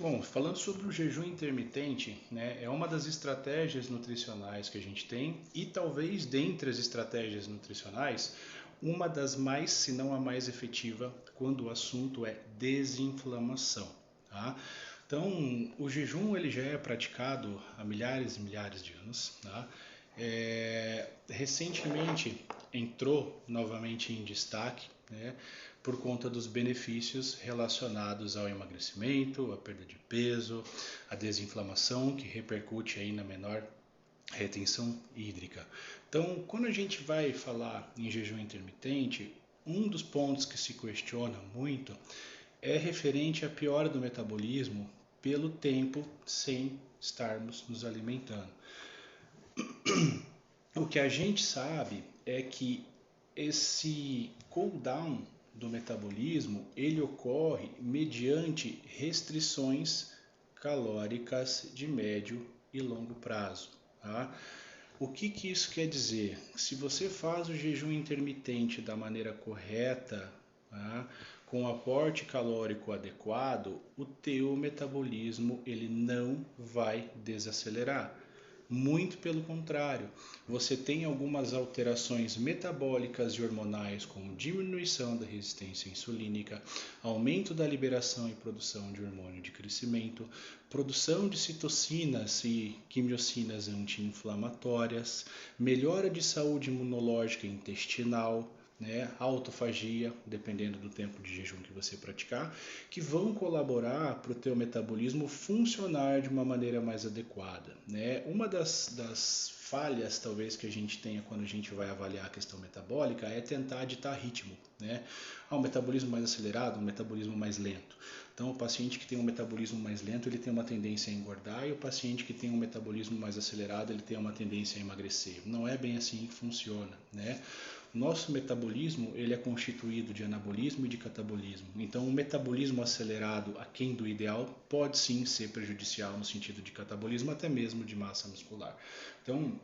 Bom, falando sobre o jejum intermitente, né, é uma das estratégias nutricionais que a gente tem e talvez dentre as estratégias nutricionais, uma das mais, se não a mais efetiva, quando o assunto é desinflamação, tá? Então, o jejum ele já é praticado há milhares e milhares de anos, tá? Recentemente entrou novamente em destaque, né, por conta dos benefícios relacionados ao emagrecimento, à perda de peso, à desinflamação, que repercute aí na menor retenção hídrica. Então, quando a gente vai falar em jejum intermitente, um dos pontos que se questiona muito é referente à piora do metabolismo pelo tempo sem estarmos nos alimentando. O que a gente sabe é que esse cooldown do metabolismo ele ocorre mediante restrições calóricas de médio e longo prazo. Tá? O que isso quer dizer? Se você faz o jejum intermitente da maneira correta, tá? Com aporte calórico adequado, o teu metabolismo ele não vai desacelerar. Muito pelo contrário, você tem algumas alterações metabólicas e hormonais, como diminuição da resistência insulínica, aumento da liberação e produção de hormônio de crescimento, produção de citocinas e quimiocinas anti-inflamatórias, melhora de saúde imunológica e intestinal, né, autofagia, dependendo do tempo de jejum que você praticar, que vão colaborar para o teu metabolismo funcionar de uma maneira mais adequada. Né? Uma das falhas, talvez, que a gente tenha quando a gente vai avaliar a questão metabólica é tentar ditar ritmo. Né? Um metabolismo mais acelerado, um metabolismo mais lento. Então, o paciente que tem um metabolismo mais lento, ele tem uma tendência a engordar, e o paciente que tem um metabolismo mais acelerado, ele tem uma tendência a emagrecer. Não é bem assim que funciona, né? Nosso metabolismo ele é constituído de anabolismo e de catabolismo. Então, um metabolismo acelerado aquém do ideal pode sim ser prejudicial no sentido de catabolismo, até mesmo de massa muscular. Então,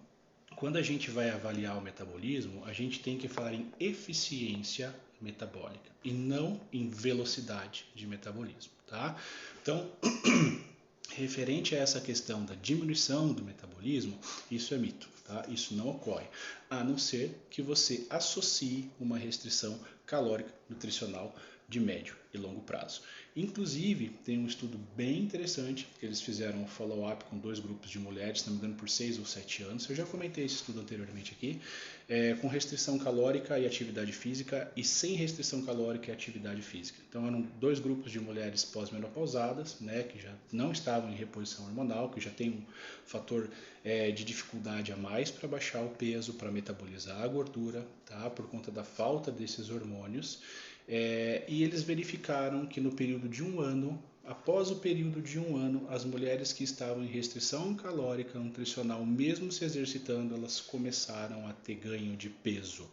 quando a gente vai avaliar o metabolismo, a gente tem que falar em eficiência metabólica e não em velocidade de metabolismo, tá? Então, referente a essa questão da diminuição do metabolismo, isso é mito, tá? Isso não ocorre, a não ser que você associe uma restrição calórica nutricional de médio e longo prazo. Inclusive, tem um estudo bem interessante, que eles fizeram um follow-up com 2 grupos de mulheres, se não me engano por 6 ou 7 anos, eu já comentei esse estudo anteriormente aqui, com restrição calórica e atividade física, e sem restrição calórica e atividade física. Então eram 2 grupos de mulheres pós-menopausadas, né, que já não estavam em reposição hormonal, que já tem um fator de dificuldade a mais para baixar o peso, para metabolizar a gordura, tá, por conta da falta desses hormônios. E eles verificaram que no período de 1 ano, após o período de 1 ano, as mulheres que estavam em restrição calórica nutricional, mesmo se exercitando, elas começaram a ter ganho de peso.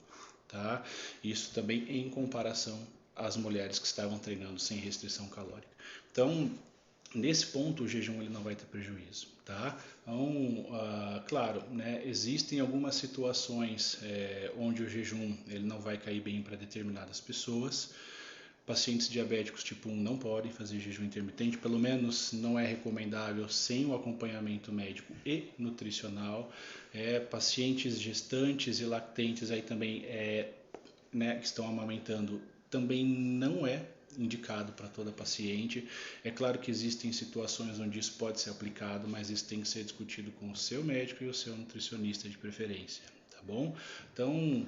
Tá? Isso também em comparação às mulheres que estavam treinando sem restrição calórica. Então, nesse ponto, o jejum ele não vai ter prejuízo. Tá? Então, claro, né, existem algumas situações onde o jejum ele não vai cair bem para determinadas pessoas. Pacientes diabéticos tipo 1 não podem fazer jejum intermitente, pelo menos não é recomendável sem o acompanhamento médico e nutricional. Pacientes gestantes e lactentes aí também, né, que estão amamentando, também não é indicado para toda paciente. É claro que existem situações onde isso pode ser aplicado, mas isso tem que ser discutido com o seu médico e o seu nutricionista de preferência, tá bom? Então,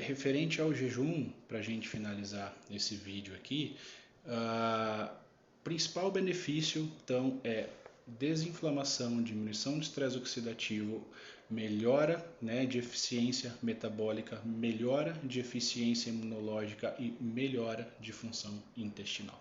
referente ao jejum, para a gente finalizar esse vídeo aqui, principal benefício então é desinflamação, diminuição do estresse oxidativo, melhora, né, de eficiência metabólica, melhora de eficiência imunológica e melhora de função intestinal.